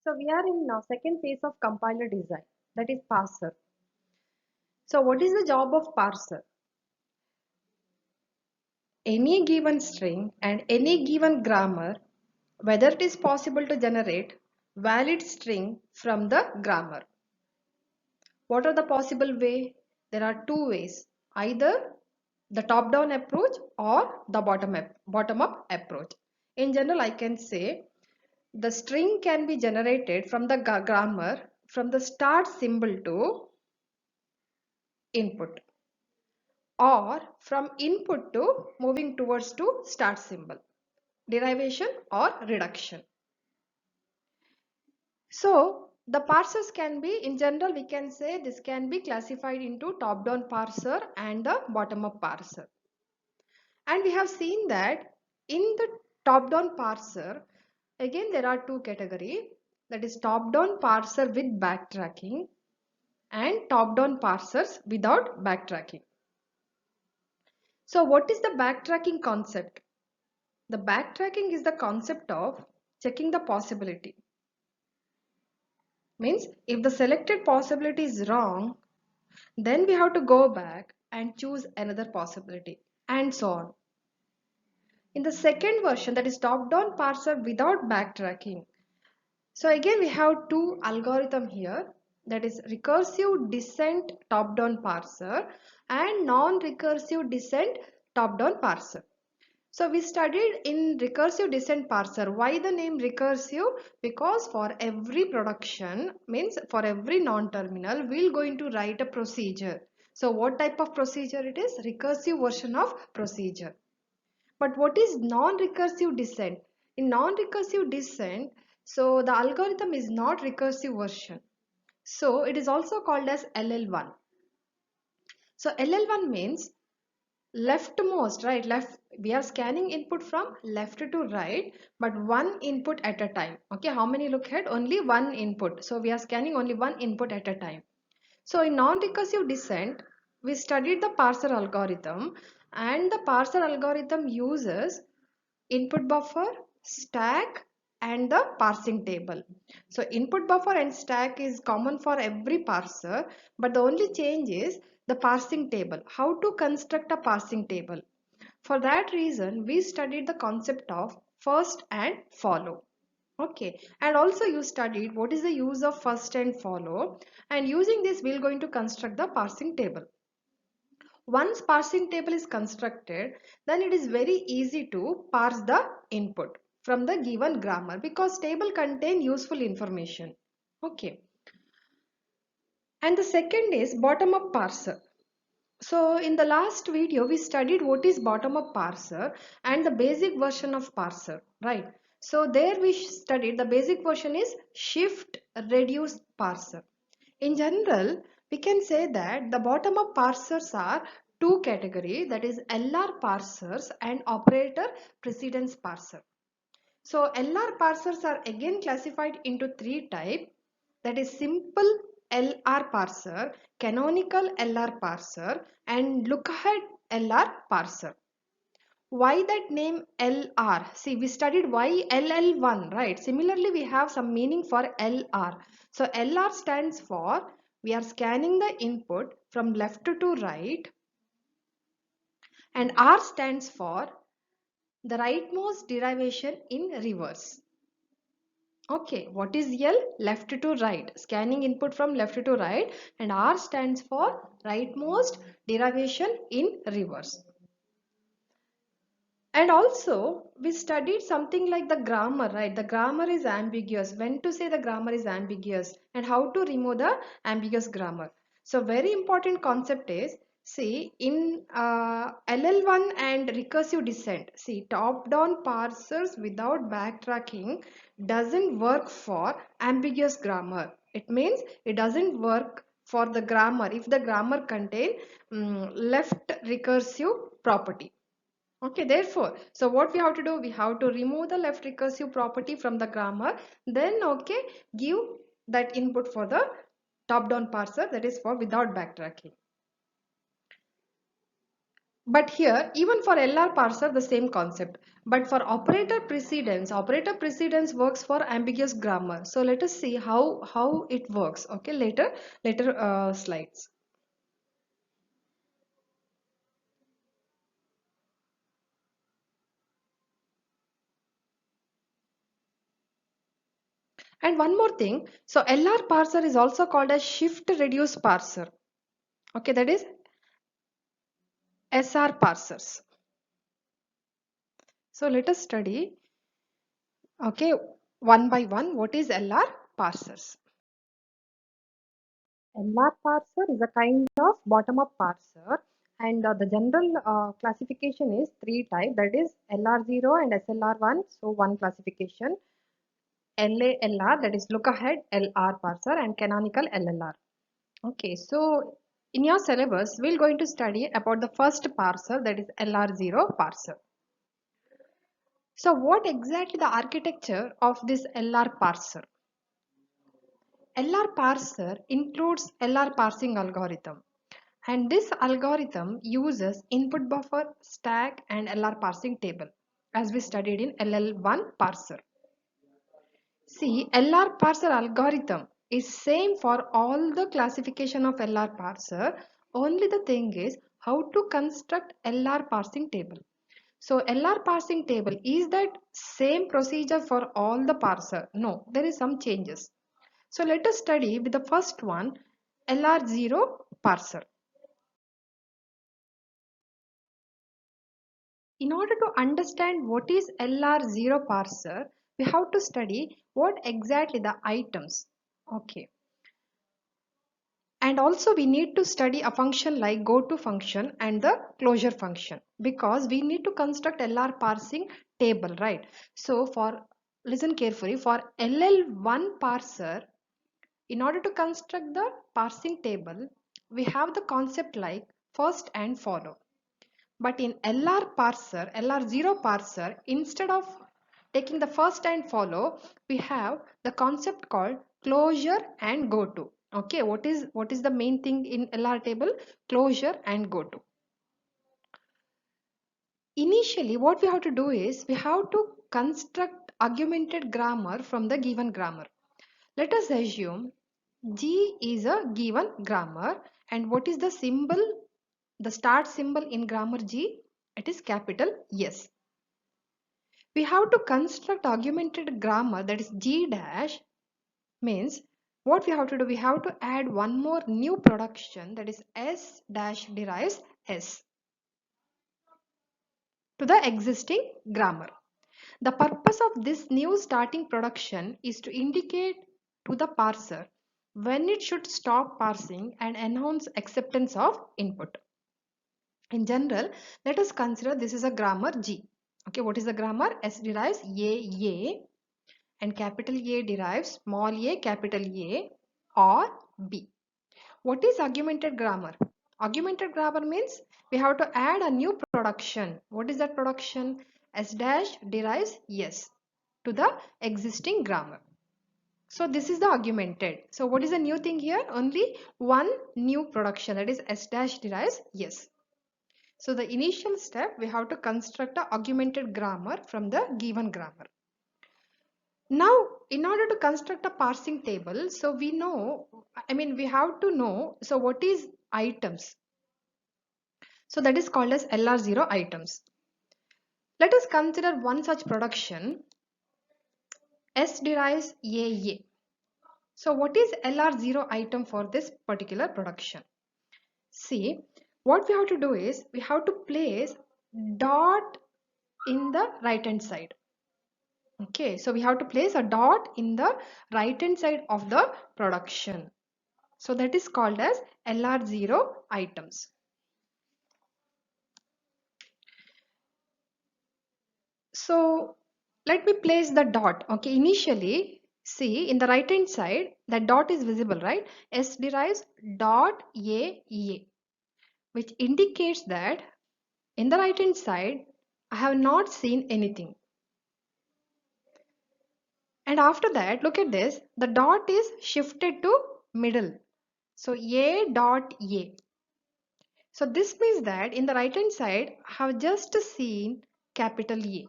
So we are in now second phase of compiler design, that is parser. So what is the job of parser? Any given string and any given grammar, whether it is possible to generate valid string from the grammar. What are the possible way? There are two ways, either the top down approach or the bottom up approach. In general, I can say the string can be generated from the grammar from the start symbol to input, or from input to moving towards to start symbol, derivation or reduction. So the parsers can be, in general we can say this can be classified into top down parser and the bottom up parser. And we have seen that in the top down parser, again there are two categories, that is top down parser with backtracking and top down parsers without backtracking. So what is the backtracking concept? The backtracking is the concept of checking the possibility. Means if the selected possibility is wrong, then we have to go back and choose another possibility and so on. In the second version, that is top-down parser without backtracking. So again we have two algorithm here, that is recursive descent top-down parser and non-recursive descent top-down parser. So we studied in recursive descent parser. Why the name recursive? Because for every production, means for every non-terminal, we're going to write a procedure. So what type of procedure it is? Recursive version of procedure. But what is non-recursive descent? In non-recursive descent, so the algorithm is not recursive version. So it is also called as LL1. So LL1 means leftmost, right? Left, we are scanning input from left to right, but one input at a time. Okay, how many look at? Only one input. So we are scanning only one input at a time. So in non-recursive descent, we studied the parser algorithm, and the parser algorithm uses input buffer, stack, and the parsing table. So input buffer and stack is common for every parser, but the only change is the parsing table. How to construct a parsing table? For that reason, we studied the concept of first and follow. Okay, and also you studied what is the use of first and follow, and using this we're going to construct the parsing table. Once parsing table is constructed, then it is very easy to parse the input from the given grammar because table contain useful information. Okay. And the second is bottom up parser. So in the last video, we studied what is bottom up parser and the basic version of parser, right? So there we studied the basic version is shift reduce parser. In general, we can say that the bottom up parsers are two categories, that is LR parsers and operator precedence parser. So LR parsers are again classified into three types, that is simple LR parser, canonical LR parser, and look ahead LR parser. Why that name LR? See, we studied why LL1, right? Similarly, we have some meaning for LR. So LR stands for we are scanning the input from left to right, and R stands for the rightmost derivation in reverse. Okay, what is L? Left to right. Scanning input from left to right, and R stands for rightmost derivation in reverse. And also we studied something like the grammar, right? The grammar is ambiguous. When to say the grammar is ambiguous and how to remove the ambiguous grammar. So very important concept is, see in LL1 and recursive descent, see top down parsers without backtracking doesn't work for ambiguous grammar. It means it doesn't work for the grammar if the grammar contain left recursive property. Okay, therefore, so what we have to do, we have to remove the left recursive property from the grammar, then okay, give that input for the top down parser, that is for without backtracking. But here, even for LR parser, the same concept. But for operator precedence works for ambiguous grammar. So let us see how it works. Okay, later slides. And one more thing. So LR parser is also called as shift reduce parser. Okay, that is SR parsers. So let us study. Okay, one by one, what is LR parsers? LR parser is a kind of bottom-up parser, and the general classification is three type, that is LR0 and SLR1. So one classification, LALR, that is look ahead LR parser, and canonical LLR. Okay, so in your syllabus, we're going to study about the first parser, that is LR0 parser. So what exactly the architecture of this LR parser? LR parser includes LR parsing algorithm, and this algorithm uses input buffer, stack and LR parsing table as we studied in LL1 parser. See, LR parser algorithm is same for all the classification of LR parser, only the thing is how to construct LR parsing table. So LR parsing table, is that same procedure for all the parser? No, there is some changes. So let us study with the first one, LR0 parser. In order to understand what is LR0 parser, we have to study what exactly the items. Okay. And also we need to study a function like goTo function and the closure function, because we need to construct LR parsing table, right? So listen carefully, for LL1 parser, in order to construct the parsing table, we have the concept like first and follow. But in LR parser, LR0 parser, instead of taking the first and follow, we have the concept called closure and goTo. Okay, what is the main thing in LR table? Closure and goTo. Initially, what we have to do is we have to construct augmented grammar from the given grammar. Let us assume G is a given grammar, and what is the symbol, the start symbol in grammar G? It is capital S. We have to construct augmented grammar, that is G dash, means what we have to do, we have to add one more new production, that is S dash derives S to the existing grammar. The purpose of this new starting production is to indicate to the parser when it should stop parsing and enhance acceptance of input. In general, let us consider this is a grammar G. Okay, what is the grammar? S derives A, and capital A derives small a, capital A, or B. What is augmented grammar? Augmented grammar means we have to add a new production. What is that production? S dash derives yes to the existing grammar. So this is the augmented. So what is the new thing here? Only one new production, that is S dash derives yes. So the initial step, we have to construct a augmented grammar from the given grammar. Now, in order to construct a parsing table, so we have to know, so what is items? So that is called as LR0 items. Let us consider one such production, S derives AA. So what is LR0 item for this particular production? See, what we have to do is, we have to place dot in the right hand side. Okay, so we have to place a dot in the right hand side of the production. So that is called as LR0 items. So let me place the dot. Okay, initially, see in the right hand side, that dot is visible, right? S derives dot A, which indicates that in the right hand side, I have not seen anything. And after that, look at this, the dot is shifted to middle. So A dot A. So this means that in the right hand side, I have just seen capital A.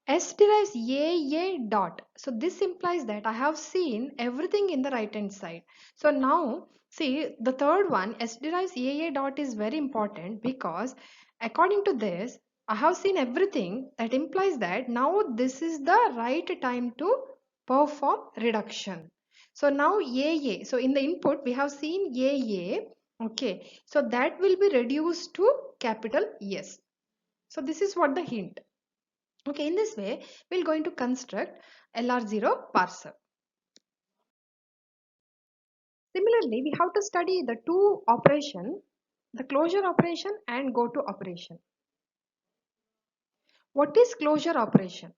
S derives A dot. So this implies that I have seen everything in the right hand side. So now see the third one, S derives A dot, is very important because according to this I have seen everything. That implies that now this is the right time to perform reduction. So now A. So in the input we have seen A. Okay. So that will be reduced to capital S. So this is what the hint. Okay, in this way, we're going to construct LR0 parser. Similarly, we have to study the two operation, the closure operation and go to operation. What is closure operation?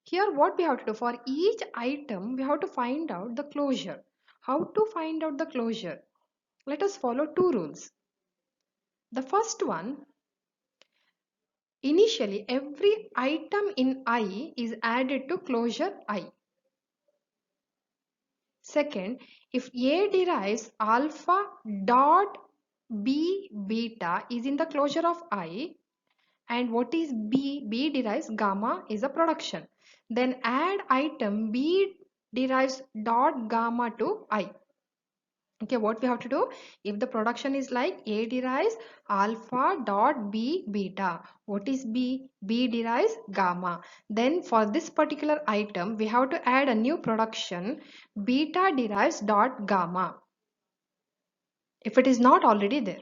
Here what we have to do, for each item, we have to find out the closure. How to find out the closure? Let us follow two rules. The first one, initially every item in I is added to closure I. Second, if A derives alpha dot B beta is in the closure of I, and what is B? B derives gamma is a production. Then add item B derives dot gamma to I. Okay, what we have to do? If the production is like A derives alpha dot B beta. What is B? B derives gamma. Then for this particular item, we have to add a new production. Beta derives dot gamma. If it is not already there.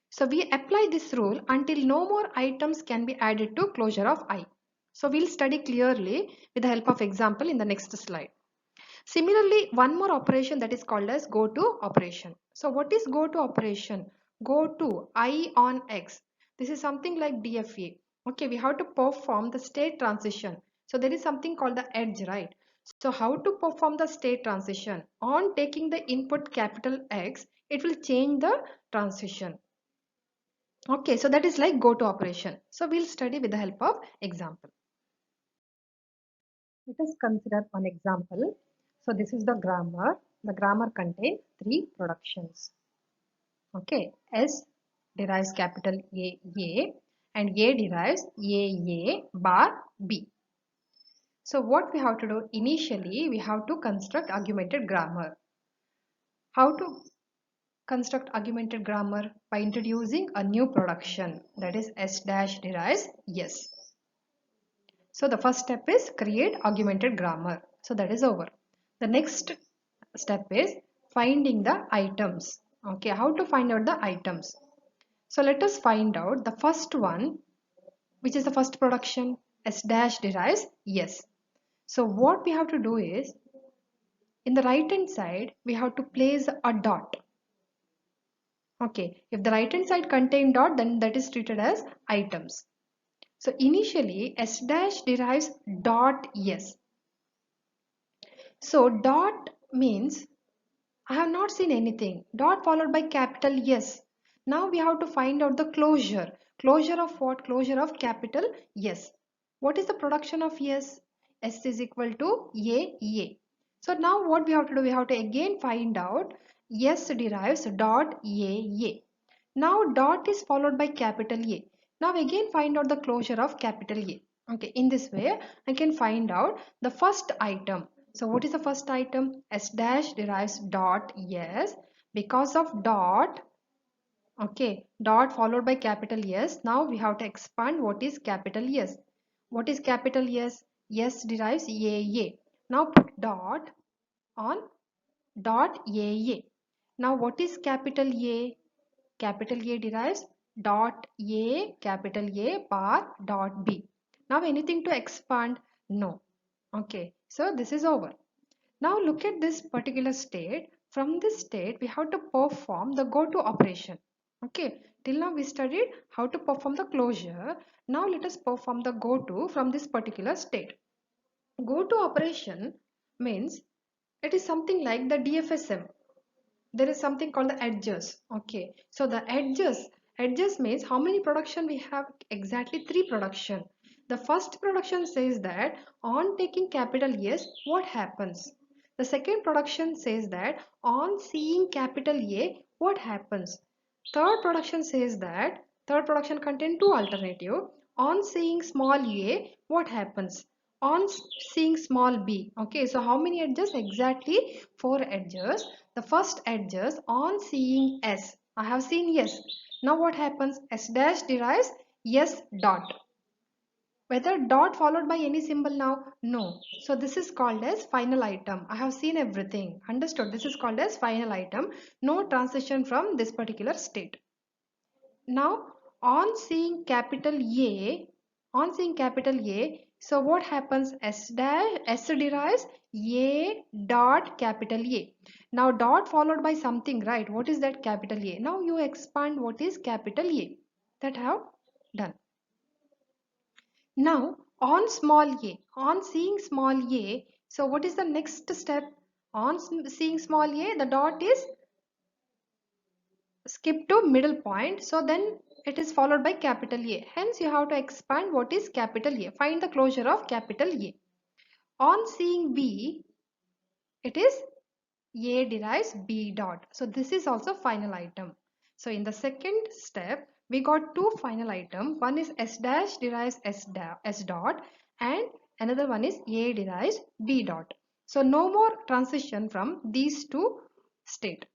So we apply this rule until no more items can be added to closure of I. So we'll study clearly with the help of example in the next slide. Similarly, one more operation that is called as go to operation. So what is go to operation? Go to I on X. This is something like DFA. Okay, we have to perform the state transition. So there is something called the edge, right? So how to perform the state transition? On taking the input capital X, it will change the transition. Okay, so that is like go to operation. So we'll study with the help of example. Let us consider one example. So this is the grammar. The grammar contains three productions. Okay, S derives capital A and A derives A bar B. So what we have to do initially, we have to construct augmented grammar. How to construct augmented grammar? By introducing a new production, that is S dash derives yes. So the first step is create augmented grammar. So that is over. The next step is finding the items. Okay, how to find out the items? So let us find out the first one, which is the first production. S dash derives yes. So what we have to do is, in the right hand side, we have to place a dot. Okay, if the right hand side contain dot, then that is treated as items. So initially S dash derives dot yes. So dot means I have not seen anything. Dot followed by capital yes. Now we have to find out the closure. Closure of what? Closure of capital yes. What is the production of yes? S is equal to A. So now what we have to do? We have to again find out yes derives dot A. Now dot is followed by capital A. Now again find out the closure of capital A. Okay, in this way I can find out the first item. So what is the first item? S dash derives dot yes. Because of dot, okay, dot followed by capital yes. Now we have to expand what is capital yes. What is capital yes? Yes derives A. Now put dot on dot A. Now what is capital A? Capital A derives dot A, capital A bar dot B. Now anything to expand? No. Okay, so this is over. Now look at this particular state. From this state, we have to perform the go to operation. Okay, till now we studied how to perform the closure. Now let us perform the go to from this particular state. Go to operation means it is something like the DFSM. There is something called the edges. Okay, so the edges means how many production we have? Exactly three production. The first production says that on taking capital yes, what happens? The second production says that on seeing capital A, what happens? Third production says that third production contain two alternative. On seeing small a, what happens? On seeing small b. Okay, so how many edges? Exactly 4 edges. The first edges on seeing s. I have seen yes. Now what happens? S dash derives yes dot. Whether dot followed by any symbol now? No. So this is called as final item. I have seen everything. Understood? This is called as final item. No transition from this particular state. Now on seeing capital A, so what happens? S derives A dot capital A. Now dot followed by something, right? What is that capital A? Now you expand what is capital A. That I have done. Now on seeing small a, so what is the next step? On seeing small a, the dot is skip to middle point, so then it is followed by capital A. Hence you have to expand what is capital A. Find the closure of capital A. On seeing B, it is A derives B dot. So this is also final item. So in the second step, we got two final item. One is S dash derives S dot and another one is A derives B dot. So no more transition from these two state.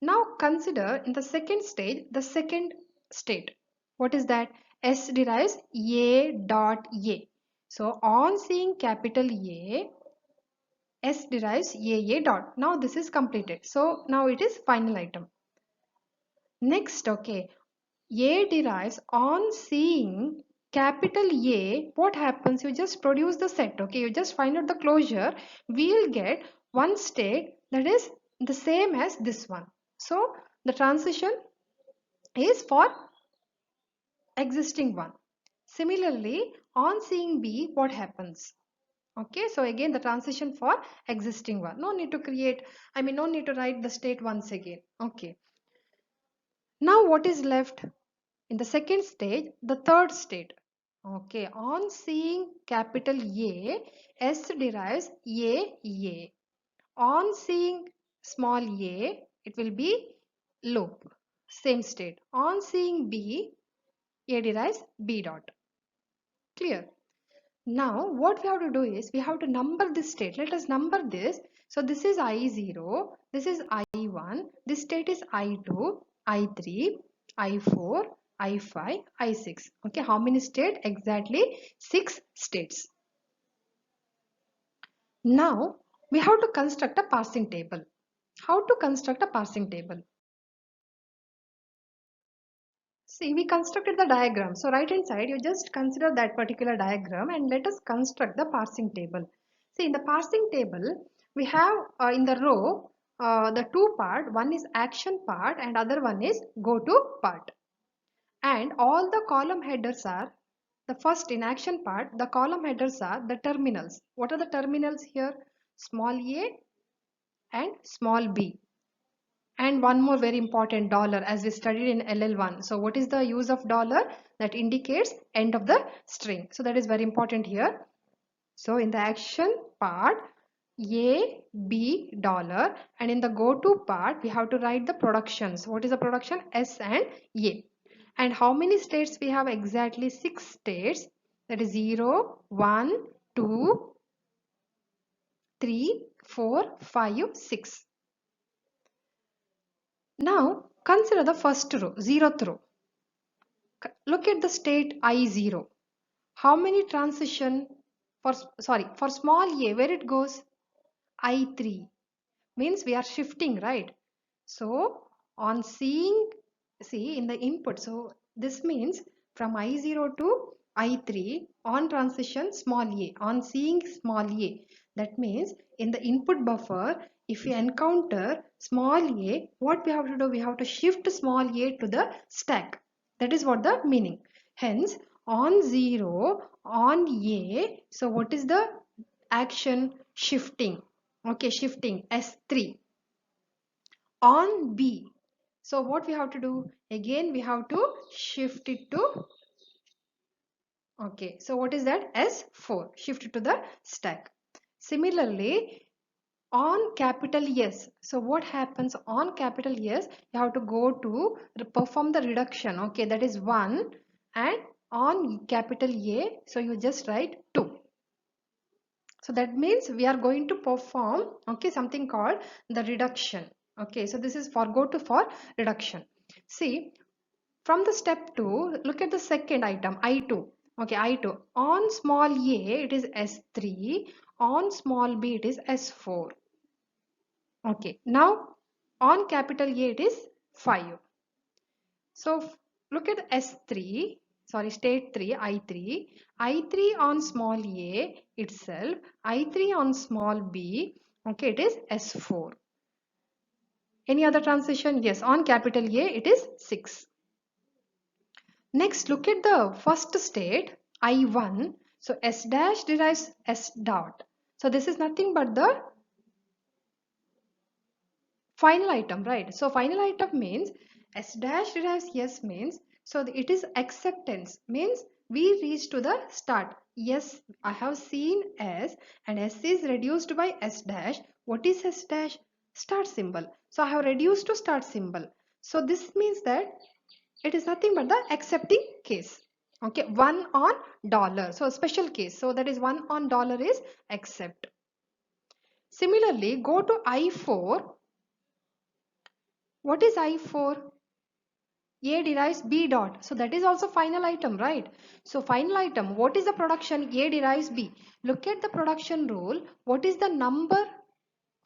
Now consider in the second stage, the second state. What is that? S derives A dot A. So on seeing capital A, S derives A dot. Now this is completed. So now it is final item. Next, okay, A derives on seeing capital A. What happens? You just produce the set. Okay, you just find out the closure. We'll get one state that is the same as this one. So the transition is for existing one. Similarly, on seeing B, what happens? Okay, so again the transition for existing one. No need to create, no need to write the state once again. Okay. Now what is left? In the second stage, the third state. Okay, on seeing capital A, S derives A. On seeing small a, it will be loop. Same state. On seeing B, A derives B dot. Clear? Now what we have to do is we have to number this state. Let us number this. So this is I0, this is I1, this state is I2, I3, I4, I5, I6. Okay, how many states? Exactly 6 states. Now we have to construct a parsing table. How to construct a parsing table? See, we constructed the diagram. So right hand side, you just consider that particular diagram and let us construct the parsing table. See, in the parsing table, we have in the row, the two part, one is action part and other one is go to part. And all the column headers are, the first in action part, the column headers are the terminals. What are the terminals here? Small a and small b. And one more very important, dollar, as we studied in LL1. So what is the use of dollar? That indicates end of the string. So that is very important here. So in the action part, A, B, dollar, and in the go to part, we have to write the productions. What is the production? S and A. And how many states we have? Exactly 6 states. That is 0, 1, 2, 3, 4, 5, 6. Now consider the first row, 0th row. Look at the state I0. How many transition for small a, where it goes? I3. Means we are shifting, right? So on seeing, see in the input, so this means from I0 to I3 on transition small a, on seeing small a. That means in the input buffer, if we encounter small a, what we have to do? We have to shift small a to the stack. That is what the meaning. Hence on 0, on a, so what is the action? Shifting. Okay, shifting S3 on B. So what we have to do? Again, we have to shift it to, okay, so what is that? S4, shift it to the stack. Similarly, on capital S. So what happens on capital S? You have to go to perform the reduction. Okay, that is 1, and on capital A, so you just write 2. So that means we are going to perform, okay, something called the reduction. Okay, so this is for reduction. See, from the step 2, look at the second item, I2. Okay, I2. On small a, it is S3. On small b, it is S4. Okay, now on capital A, it is 5. So look at S3, sorry, state 3, I3. I3 on small a itself, I3 on small b, okay, it is S4. Any other transition? Yes, on capital A, it is 6. Next, look at the first state, I1. So S dash derives S dot. So this is nothing but the final item, right? So final item means S dash derives S means, so it is acceptance, means we reach to the start. Yes, I have seen S, and S is reduced by S dash. What is S dash? Start symbol. So I have reduced to start symbol. So this means that it is nothing but the accepting case. Okay, 1 on dollar. So a special case. So that is 1 on dollar is accept. Similarly, go to I4. What is I4? A derives B dot. So that is also final item, right? So final item, what is the production? A derives B. Look at the production rule. What is the number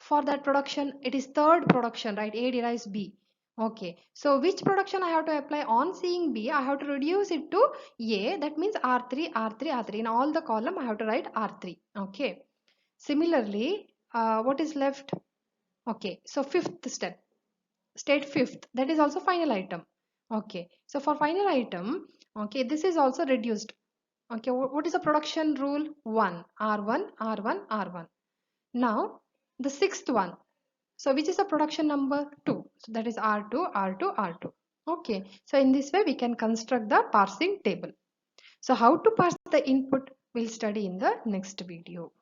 for that production? It is third production, right? A derives B. Okay. So which production I have to apply? On seeing B, I have to reduce it to A. That means R3, R3, R3. In all the column, I have to write R3. Okay. Similarly, what is left? Okay. So fifth step. State fifth, that is also final item. Okay, so for final item, okay, this is also reduced. Okay, what is the production rule? 1 R1 R1 R1. Now the sixth one, so which is the production number? 2. So that is R2 R2 R2. Okay, so in this way we can construct the parsing table. So how to parse the input, we'll study in the next video.